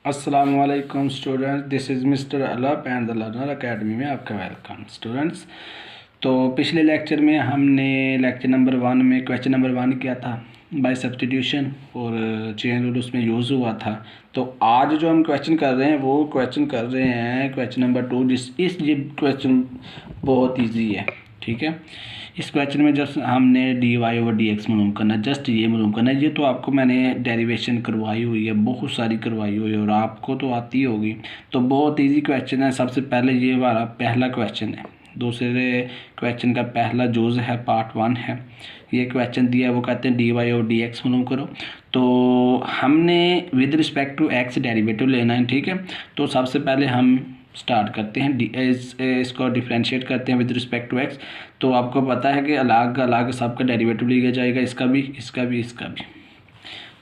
अस्सलाम वालेकुम students, this is mister Alap and the learner academy में आपका वेलकम स्टूडेंट्स। तो पिछले लेक्चर में हमने लेक्चर नंबर 1 में क्वेश्चन नंबर 1 किया था बाय सब्स्टिट्यूशन और चेन रूल उसमें यूज़ हुआ था। तो आज जो हम क्वेश्चन कर रहे हैं वो क्वेश्चन कर रहे हैं क्वेश्चन नंबर 2। ये क्वेश्चन बहुत ईजी है, ठीक है। इस क्वेश्चन में जस्ट हमने D Y over D X मालूम करना, जस्ट ये मालूम करना। ये तो आपको मैंने डेरिवेशन करवाई हुई है, बहुत सारी करवाई हुई है और आपको तो आती होगी। तो बहुत इजी क्वेश्चन है। सबसे पहले ये हमारा पहला क्वेश्चन है, दूसरे क्वेश्चन का पहला जुज़ है, पार्ट 1 है। ये क्वेश्चन दिया है, वो कहते हैं डी वाई और डी एक्स मालूम करो। तो हमने with respect to X derivative लेना है, ठीक है। तो सबसे पहले हम स्टार्ट करते हैं, इसको डिफ्रेंशिएट करते हैं विद रिस्पेक्ट टू एक्स। तो आपको पता है कि अलग अलग सबका डेरिवेटिव लिया जाएगा, इसका भी, इसका भी, इसका भी।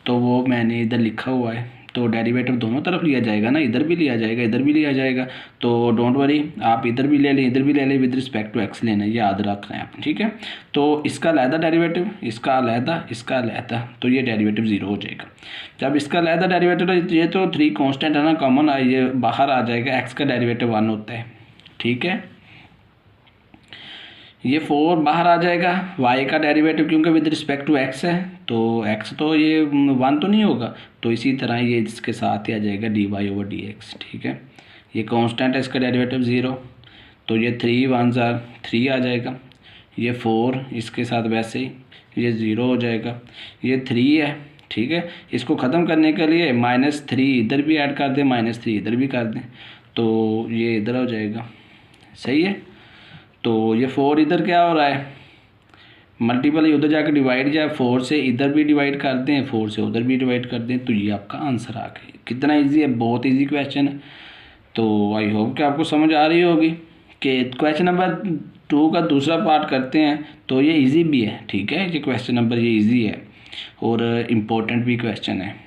तो वो मैंने इधर लिखा हुआ है। तो डेरिवेटिव दोनों तरफ लिया जाएगा ना, इधर भी लिया जाएगा, इधर भी लिया जाएगा। तो डोंट वरी, आप इधर भी ले लें, इधर भी ले लें, विद रिस्पेक्ट टू एक्स लेना है, याद रखना है आप, ठीक है। तो इसका अलहदा डेरिवेटिव, इसका अलहदा, इसका अलहदा, तो ये डेरिवेटिव 0 हो जाएगा। जब इसका अलहदा डेरिवेटिव, ये तो 3 कांस्टेंट है ना, कॉमन ये बाहर आ जाएगा। एक्स का डेरिवेटिव 1 होता है, ठीक है। ये 4 बाहर आ जाएगा। y का डेरिवेटिव क्योंकि विद रिस्पेक्ट टू x है, तो x तो ये 1 तो नहीं होगा, तो इसी तरह ये इसके साथ ही आ जाएगा dy ओवर dx, ठीक है। ये कांस्टेंट है, इसका डेरिवेटिव 0, तो ये 3 1 3 आ जाएगा। ये 4 इसके साथ वैसे ही ये 0 हो जाएगा। ये 3 है, ठीक है। इसको ख़त्म करने के लिए -3 इधर भी ऐड कर दें, -3 इधर भी कर दें, तो ये इधर हो जाएगा, सही है। तो ये 4 इधर क्या हो रहा है, मल्टीपल उधर जाकर डिवाइड, जाए 4 से इधर भी डिवाइड कर दें, 4 से उधर भी डिवाइड कर दें, तो ये आपका आंसर आ गया। कितना इजी है, बहुत इजी क्वेश्चन है। तो आई होप कि आपको समझ आ रही होगी कि क्वेश्चन नंबर 2 का दूसरा पार्ट करते हैं। तो ये इजी भी है, ठीक है। ये क्वेश्चन नंबर ये इजी है और इम्पोर्टेंट भी क्वेश्चन है।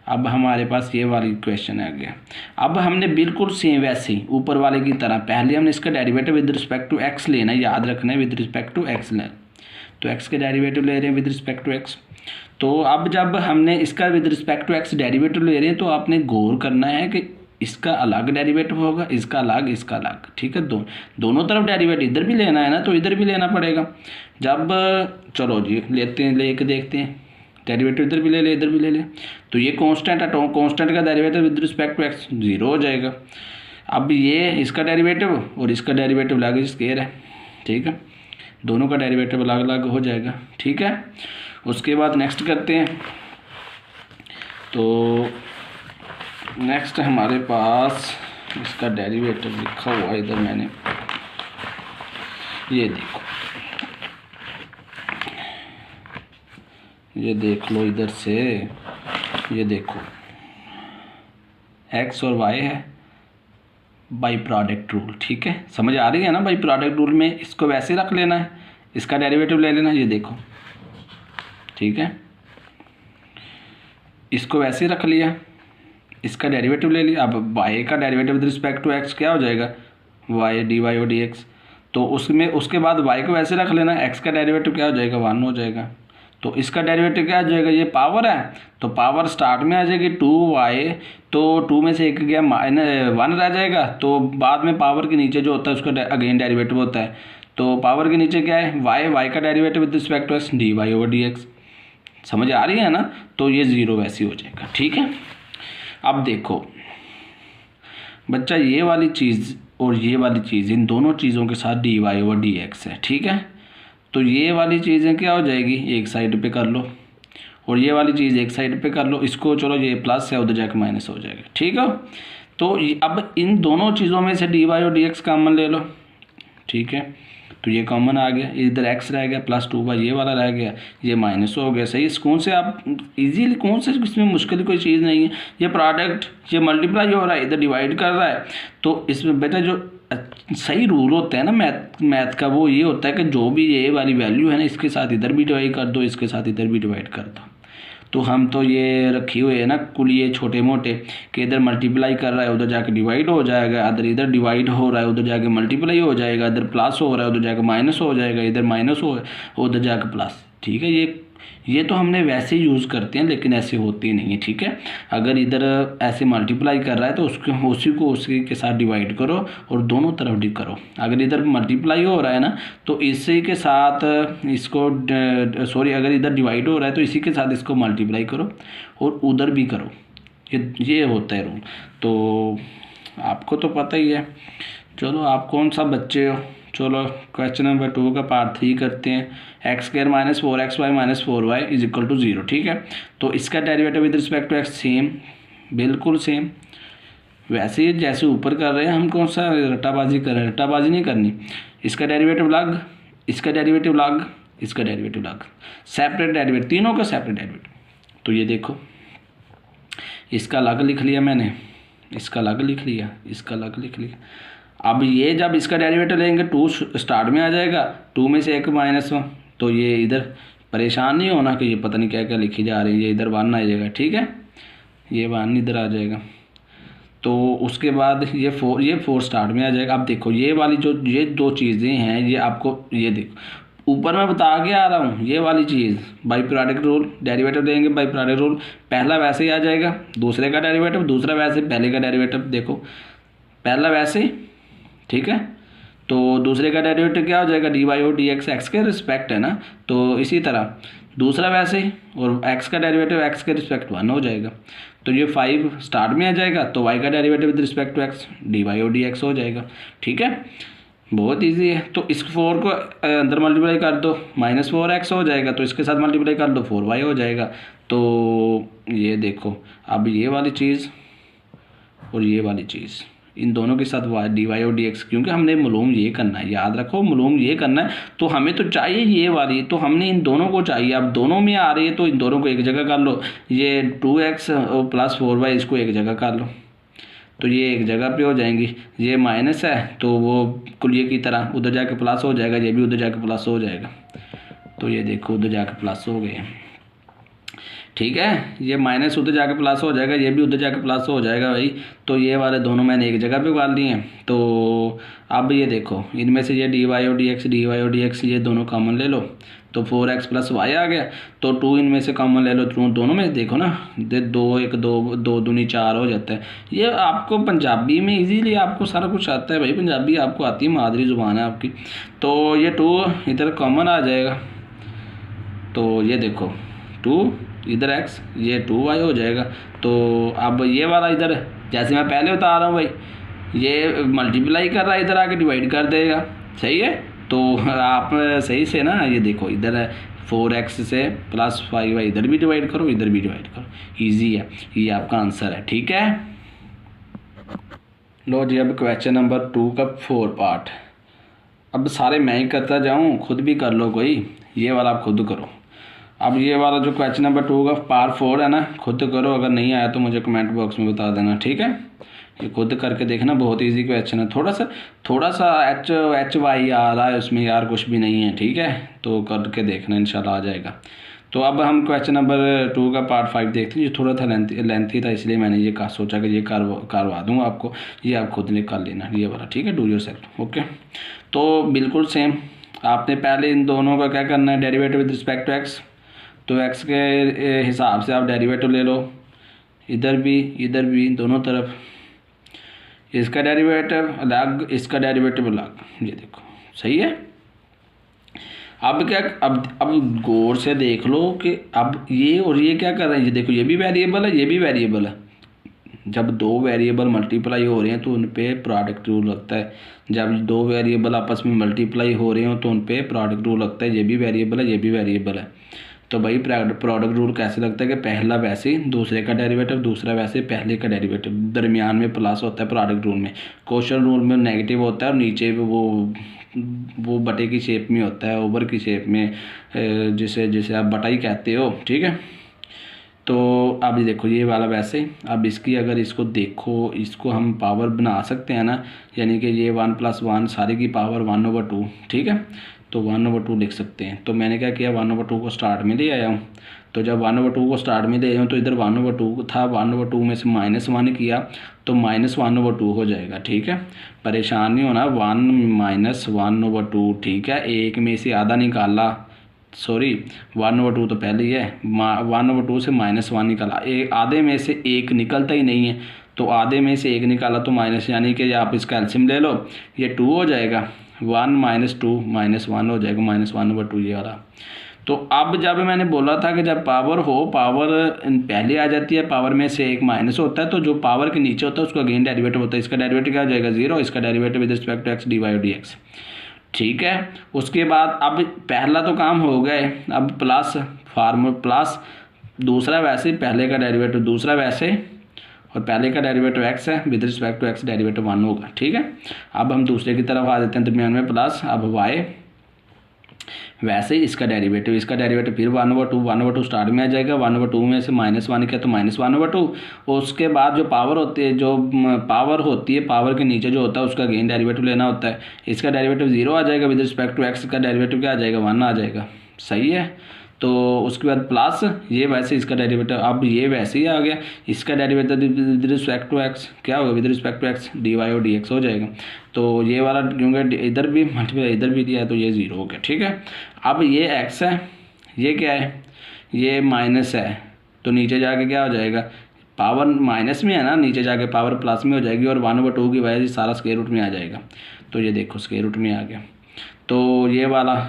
अब हमारे पास ये वाली क्वेश्चन आ गया। अब हमने बिल्कुल सेम वैसे ही ऊपर वाले की तरह पहले हमने इसका derivative with respect to X लेना है, याद रखना है, विद रिस्पेक्ट टू एक्स लेना। तो एक्स के डेरिवेटिव ले रहे हैं विद रिस्पेक्ट टू एक्स। तो अब जब हमने इसका with respect to X derivative ले रहे हैं, तो आपने गौर करना है कि इसका अलग डेरिवेटिव होगा, इसका अलग, इसका अलग, ठीक है। दोनों तरफ डेरिवेटिव इधर भी लेना है ना, तो इधर भी लेना पड़ेगा। जब चलो जी लेते हैं, लेके देखते हैं, डेरिवेटिव इधर भी ले ले, इधर भी ले ले। तो ये कांस्टेंट है, तो कांस्टेंट का derivative with respect to X 0 हो जाएगा। अब ये इसका डेरिवेटिव और इसका डेरिवेटिव अलग स्क्वायर है, ठीक है। दोनों का डेरिवेटिव अलग अलग हो जाएगा, ठीक है। उसके बाद नेक्स्ट करते हैं। तो नेक्स्ट हमारे पास इसका डेरिवेटिव लिखा हुआ है इधर मैंने, ये देखो, ये देख लो इधर से, ये देखो x और y है बाई प्रोडक्ट रूल, ठीक है। समझ आ रही है ना, बाई प्रोडक्ट रूल में इसको वैसे रख लेना है, इसका डेरिवेटिव ले लेना, ये देखो, ठीक है। इसको वैसे रख लिया, इसका डेरिवेटिव ले लिया। अब y का derivative with respect to x क्या हो जाएगा, y dy और dx। तो उसमें उसके बाद y को वैसे रख लेना, x का डेरिवेटिव क्या हो जाएगा, 1 हो जाएगा। तो इसका डेरिवेटिव क्या आ जाएगा, ये पावर है, तो पावर स्टार्ट में आ जाएगी 2y, तो 2 में से 1 गया, -1 रह जाएगा। तो बाद में पावर के नीचे जो होता है उसका अगेन डेरिवेटिव होता है। तो पावर के नीचे क्या है, y का derivative with respect to x dy over dx। समझ आ रही है ना, तो ये 0 वैसे हो जाएगा, ठीक है। अब देखो बच्चा, ये वाली चीज़ और ये वाली चीज़, इन दोनों चीज़ों के साथ dy ओवर dx है, ठीक है। तो ये वाली चीज़ें क्या हो जाएगी, एक साइड पे कर लो, और ये वाली चीज़ एक साइड पे कर लो। इसको चलो ये प्लस है, उधर जाके माइनस हो जाएगा, ठीक है। तो अब इन दोनों चीज़ों में से dy और dx कॉमन ले लो, ठीक है। तो ये कॉमन आ गया, इधर x रह गया, +2 ये वाला रह गया, ये माइनस हो गया, सही। कौन से आप इजीली, कौन से इसमें मुश्किल कोई चीज़ नहीं है। ये प्रोडक्ट, ये मल्टीप्लाई हो रहा है, इधर डिवाइड कर रहा है। तो इसमें बेटा जो सही रूल होता है ना मैथ का, वो ये होता है कि जो भी ये वाली वैल्यू है ना, इसके साथ इधर भी डिवाइड कर दो, इसके साथ इधर भी डिवाइड कर दो। तो हम तो ये रखी हुई है ना कुल ये छोटे मोटे, कि इधर मल्टीप्लाई कर रहा है, उधर जाके डिवाइड हो जाएगा, इधर डिवाइड हो रहा है, उधर जाके मल्टीप्लाई हो जाएगा, इधर प्लस हो रहा है, उधर जाके माइनस हो जाएगा, इधर माइनस हो उधर जाके प्लस, ठीक है। ये ये तो हमने वैसे ही यूज़ करते हैं, लेकिन ऐसे होती नहीं है, ठीक है। अगर इधर ऐसे मल्टीप्लाई कर रहा है तो उसी के साथ डिवाइड करो और दोनों तरफ करो। अगर इधर मल्टीप्लाई हो रहा है ना तो इसी के साथ इसको सॉरी, अगर इधर डिवाइड हो रहा है तो इसी के साथ इसको मल्टीप्लाई करो और उधर भी करो। ये होता है रूल। तो आपको तो पता ही है। चलो, आप कौन सा बच्चे हो। चलो, क्वेश्चन नंबर 2 का पार्ट 3 करते हैं। X square minus 4xy minus 4y is equal to 0, ठीक है। तो इसका derivative with respect to X same, बिल्कुल सेम, वैसे ही जैसे ऊपर कर रहे हैं। हम कौन सा रट्टाबाजी कर रहे हैं, रट्टाबाजी नहीं करनी। इसका डेरिवेटिव लग, इसका डेरिवेटिव लग, इसका डेरिवेटिव लग, सेपरेट डेरिवेटिव, तीनों का सेपरेट डेरिवेटिव। तो ये देखो, इसका अलग लिख लिया मैंने, इसका अलग लिख लिया, इसका अलग लिख लिया। अब ये जब इसका डेरिवेटिव लेंगे 2 स्टार्ट में आ जाएगा, 2 में से 1 माइनस 1, तो ये इधर परेशान नहीं होना कि ये पता नहीं क्या क्या लिखी जा रही है, ये इधर 1 आ जाएगा, ठीक है। ये 1 इधर आ जाएगा। तो उसके बाद ये 4 स्टार्ट में आ जाएगा। अब देखो ये वाली जो ये 2 चीज़ें हैं, ये आपको ये देखो ऊपर मैं बता के आ रहा हूँ, ये वाली चीज़ बाई प्रोडक्ट रूल, डेरिवेटिव देंगे बाई प्रोडक्ट रूल। पहला वैसे ही आ जाएगा, दूसरे का डेरिवेटिव, दूसरा वैसे पहले का डेरिवेटिव। देखो पहला वैसे, ठीक है, तो दूसरे का डेरिवेटिव क्या हो जाएगा, dy और dx एक्स के रिस्पेक्ट है ना, तो इसी तरह दूसरा वैसे ही, और x का डेरिवेटिव x के रिस्पेक्ट 1 हो जाएगा। तो ये 5 स्टार्ट में आ जाएगा, तो y का derivative with respect to x dy और dx हो जाएगा, ठीक है। बहुत इजी है। तो इस 4 को अंदर मल्टीप्लाई कर दो, माइनस 4x हो जाएगा, तो इसके साथ मल्टीप्लाई कर दो 4y हो जाएगा। तो ये देखो, अब ये वाली चीज़ और ये वाली चीज़, इन दोनों के साथ dy और dx, क्योंकि हमने मालूम ये करना है, याद रखो मालूम ये करना है। तो हमें तो चाहिए ये वाली, तो हमने इन दोनों को चाहिए। अब दोनों में आ रही है तो इन दोनों को एक जगह कर लो। ये 2x प्लस 4y इसको एक जगह कर लो, तो ये एक जगह पे हो जाएंगी। ये माइनस है तो वो कुलिये की तरह उधर जाके प्लस हो जाएगा, ये भी उधर जाके प्लस हो जाएगा। तो ये देखो उधर जाके प्लस हो गए, ठीक है। ये माइनस उधर जाके प्लस हो जाएगा, ये भी उधर जाके प्लस हो जाएगा भाई। तो ये वाले दोनों मैंने एक जगह पे उगाल दिए हैं। तो अब ये देखो, इनमें से ये dy और dx ये दोनों कॉमन ले लो, तो 4x प्लस वाई आ गया। तो 2 इनमें से कॉमन ले लो, दोनों में देखो ना, 2 1 2 2 दूनी 4 हो जाता है। ये आपको पंजाबी में इजीली आपको सारा कुछ आता है भाई, पंजाबी आपको आती है, मादरी ज़ुबान है आपकी। तो ये 2 इधर कॉमन आ जाएगा, तो ये देखो 2 इधर x, ये 2y हो जाएगा। तो अब ये वाला इधर, जैसे मैं पहले बता रहा हूँ भाई, ये मल्टीप्लाई कर रहा है, इधर आके डिवाइड कर देगा, सही है। तो आप सही से ना, ये देखो इधर है 4x से प्लस 5y, इधर भी डिवाइड करो, इधर भी डिवाइड करो, ईजी है, ये आपका आंसर है, ठीक है। लो जी, अब क्वेश्चन नंबर 2 का 4 पार्ट। अब सारे मैं ही करता जाऊँ, खुद भी कर लो कोई, ये वाला आप खुद करो। अब ये वाला जो क्वेश्चन नंबर 2 का पार्ट 4 है ना, खुद करो। अगर नहीं आया तो मुझे कमेंट बॉक्स में बता देना, ठीक है। ये खुद करके देखना, बहुत इजी क्वेश्चन है। थोड़ा सा एच वाई आ रहा है उसमें यार, कुछ भी नहीं है, ठीक है। तो करके देखना, इंशाल्लाह आ जाएगा। तो अब हम क्वेश्चन नंबर 2 का पार्ट 5 देखते हैं। ये थोड़ा था लेंथी था, इसलिए मैंने ये सोचा कि ये करवा दूँगा आपको, ये आप खुद कर लेना ये वाला, ठीक है। Do yourself, okay. तो बिल्कुल सेम, आपने पहले इन दोनों का क्या करना है, derivative with respect to X. तो x के हिसाब से आप डेरिवेटिव ले लो, इधर भी दोनों तरफ। इसका डेरिवेटिव अलग, इसका डेरिवेटिव अलग, ये देखो सही है। अब क्या, अब गौर से देख लो कि अब ये और ये क्या कर रहे हैं। ये देखो, ये भी वेरिएबल है, ये भी वेरिएबल है। जब 2 वेरिएबल मल्टीप्लाई हो रहे हैं तो उन पे प्रोडक्ट रूल लगता है। जब 2 वेरिएबल आपस में मल्टीप्लाई हो रहे हो तो उन पे प्रोडक्ट रूल लगता है। ये भी वेरिएबल है, ये भी वेरिएबल है। तो भाई प्रोडक्ट रूल कैसे लगता है कि पहला वैसे दूसरे का डेरिवेटिव, दूसरा वैसे पहले का डेरिवेटिव, दरमियान में प्लस होता है प्रोडक्ट रूल में। क्वेश्चन रूल में नेगेटिव होता है और नीचे वो बटे की शेप में होता है, ओवर की शेप में, जिसे आप बटा ही कहते हो, ठीक है। तो अब ये देखो, ये वाला वैसे। अब इसकी अगर इसको देखो, इसको हम पावर बना सकते हैं ना, यानी कि ये 1 + 1 सारी की पावर 1/2, ठीक है। तो 1/2 लिख सकते हैं। तो मैंने क्या किया, 1/2 को स्टार्ट में ले आया हूँ। तो जब 1/2 को स्टार्ट में ले आया हूँ तो इधर 1/2 था, 1/2 में से -1 किया तो -1/2 हो जाएगा, ठीक है। परेशान नहीं होना, 1 - 1/2, ठीक है। एक में से आधा निकाला सॉरी 1/2 तो पहले ही है, 1/2 से -1 निकाला, आधे में से एक निकलता ही नहीं है, तो आधे में से एक निकाला तो माइनस, यानी कि आप इसका एलसीएम ले लो, ये 2 हो जाएगा, 1 - 2 -1 हो जाएगा, -1/2 ये वाला। तो अब जब मैंने बोला था कि जब पावर हो, पावर पहले आ जाती है, पावर में से एक माइनस होता है, तो जो पावर के नीचे होता है उसका अगेन डेरिवेटिव होता है। इसका डेरिवेटिव क्या हो जाएगा 0, इसका derivative with respect to X dy/dx। ठीक है, उसके बाद अब पहला तो काम हो गया है, अब प्लस फार्मूला प्लस दूसरा वैसे, पहले का डेरिवेटिव दूसरा वैसे, और पहले का डेरिवेटिव x है, with respect to x derivative 1 होगा। ठीक है, अब हम दूसरे की तरफ आ जाते हैं, दरमियान में प्लस, अब y वैसे इसका डेरिवेटिव फिर 1/2 स्टार्ट में आ जाएगा, 1/2 में से -1 किया तो -1/2, और उसके बाद जो पावर होती है, पावर के नीचे जो होता है उसका अगेन डेरिवेटिव लेना होता है। इसका डेरिवेटिव 0 आ जाएगा, विद रिस्पेक्ट टू एक्स का डेरिवेटिव क्या आ जाएगा 1 आ जाएगा। सही है, तो उसके बाद प्लस ये वैसे इसका डेरिवेटिव, अब ये वैसे ही आ गया, इसका derivative with respect to X क्या होगा, with respect to X dy/dx हो जाएगा। तो ये वाला क्योंकि इधर भी मल्टीप्लाई इधर भी दिया है तो ये 0 हो गया। ठीक है, अब ये x है, ये क्या है, ये माइनस है, तो नीचे जाके क्या हो जाएगा, पावर माइनस में है ना, नीचे जाके पावर प्लस में हो जाएगी, और 1/2 की वजह से सारा स्क्वायर रूट में आ जाएगा। तो ये देखो स्क्वायर रूट में आ गया, तो ये वाला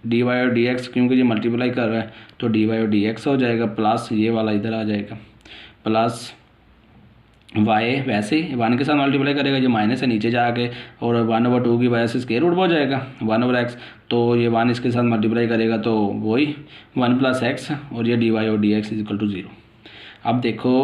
dy/dx क्योंकि ये मल्टीप्लाई कर रहा है तो dy/dx हो जाएगा, प्लस ये वाला इधर आ जाएगा, प्लस y वैसे ही 1 के साथ मल्टीप्लाई करेगा, ये माइनस है नीचे जाके, और 1/2 की वजह से स्क्वायर रूट हो जाएगा 1/x, तो ये 1 इसके साथ मल्टीप्लाई करेगा तो वही 1 + x, और ये dy/dx = 0। अब देखो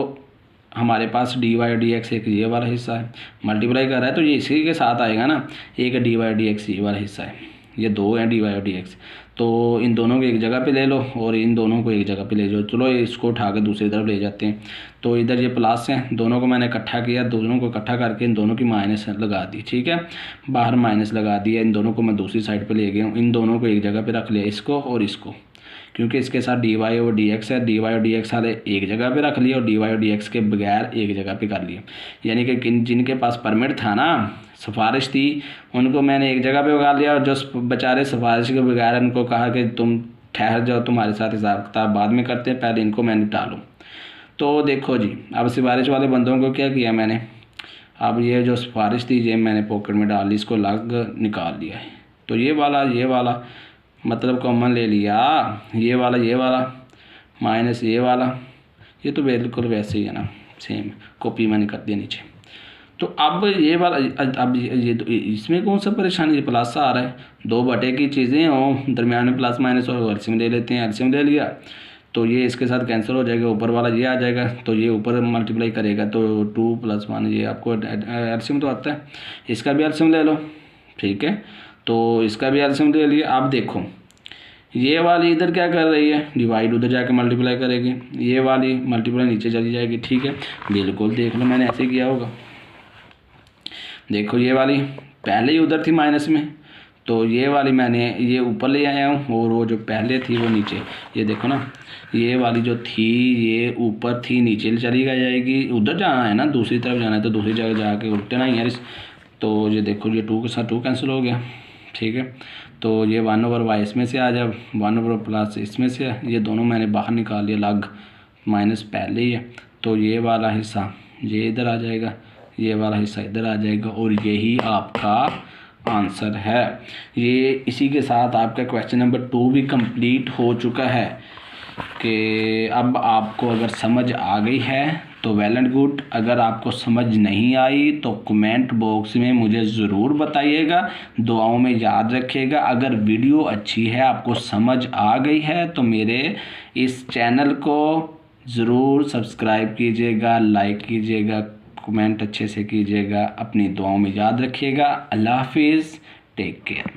हमारे पास dy/dx एक ये वाला हिस्सा है, मल्टीप्लाई कर रहा है तो ये इसी के साथ आएगा ना, एक dy/dx ये वाला हिस्सा है, ये 2 हैं dy/dx, तो इन दोनों को एक जगह पे ले लो और इन दोनों को एक जगह पे ले जाओ। चलो इसको उठा के दूसरी तरफ ले जाते हैं, तो इधर ये प्लस है, दोनों को मैंने इकट्ठा किया, दोनों को इकट्ठा करके इन दोनों की माइनस लगा दी। ठीक है, बाहर माइनस लगा दिया, इन दोनों को मैं दूसरी साइड पे ले गया हूँ, इन दोनों को एक जगह पे रख लिया, इसको और इसको, क्योंकि इसके साथ dy/dx है, dy/dx वाले एक जगह पे रख लिया और dy/dx के बगैर एक जगह पे कर लिया, यानी कि जिनके पास परमिट था ना, सिफारिश थी, उनको मैंने एक जगह पे उगा लिया, और जो बेचारे सिफारिश के बगैर उनको कहा कि तुम ठहर जाओ, तुम्हारे साथ हिसाब किताब बाद में करते हैं, पहले इनको मैंने टालो। तो देखो जी, अब सिफारिश वाले बंदों को क्या किया मैंने, अब ये जो सिफारिश थी ये मैंने पॉकेट में डाल ली, इसको अलग निकाल लिया है, तो ये वाला मतलब कॉमन ले लिया, ये वाला माइनस ये वाला, ये तो बिल्कुल वैसे ही है ना, सेम कॉपी मैंने कर दिया नीचे। तो अब ये वाला, अब ये तो इसमें कौन सा परेशानी, ये प्लस आ रहा है, 2 बटे की चीज़ें हो, दरमियान में प्लस माइनस और एलसीएम ले लेते हैं, एलसीएम ले लिया तो ये इसके साथ कैंसिल हो जाएगा, ऊपर वाला ये आ जाएगा, तो ये ऊपर मल्टीप्लाई करेगा तो 2 + 1, ये आपको एलसीएम तो आता है, इसका भी एलसीएम ले लो। ठीक है, तो इसका भी एलसीएम ले लिया। आप देखो ये वाली इधर क्या कर रही है, डिवाइड उधर जाके मल्टीप्लाई करेगी, ये वाली मल्टीप्लाई नीचे चली जाएगी। ठीक है, बिल्कुल देख लो मैंने ऐसे किया होगा, देखो ये वाली पहले ही उधर थी माइनस में, तो ये वाली मैंने ये ऊपर ले आया हूँ, और वो जो पहले थी वो नीचे, ये देखो ना, ये वाली जो थी ये ऊपर थी नीचे चली जाएगी, उधर जाना है ना, दूसरी तरफ जाना है तो दूसरी जगह जाके उल्टे ना यार, तो ये देखो ये 2 के साथ 2 कैंसिल हो गया। ठीक है, तो ये 1/y इसमें से आ जाए, 1/+ इसमें से, ये दोनों मैंने बाहर निकाल लिया अलग, माइनस पहले ही है, तो ये वाला हिस्सा ये इधर आ जाएगा, ये वाला हिस्सा इधर आ जाएगा, और यही आपका आंसर है। ये इसी के साथ आपका क्वेश्चन नंबर 2 भी कंप्लीट हो चुका है। कि अब आपको अगर समझ आ गई है तो वेल एंड गुड, अगर आपको समझ नहीं आई तो कमेंट बॉक्स में मुझे ज़रूर बताइएगा, दुआओं में याद रखिएगा। अगर वीडियो अच्छी है, आपको समझ आ गई है, तो मेरे इस चैनल को ज़रूर सब्सक्राइब कीजिएगा, लाइक कीजिएगा, कमेंट अच्छे से कीजिएगा, अपनी दुआओं में याद रखिएगा। अल्लाह हाफिज़, टेक केयर।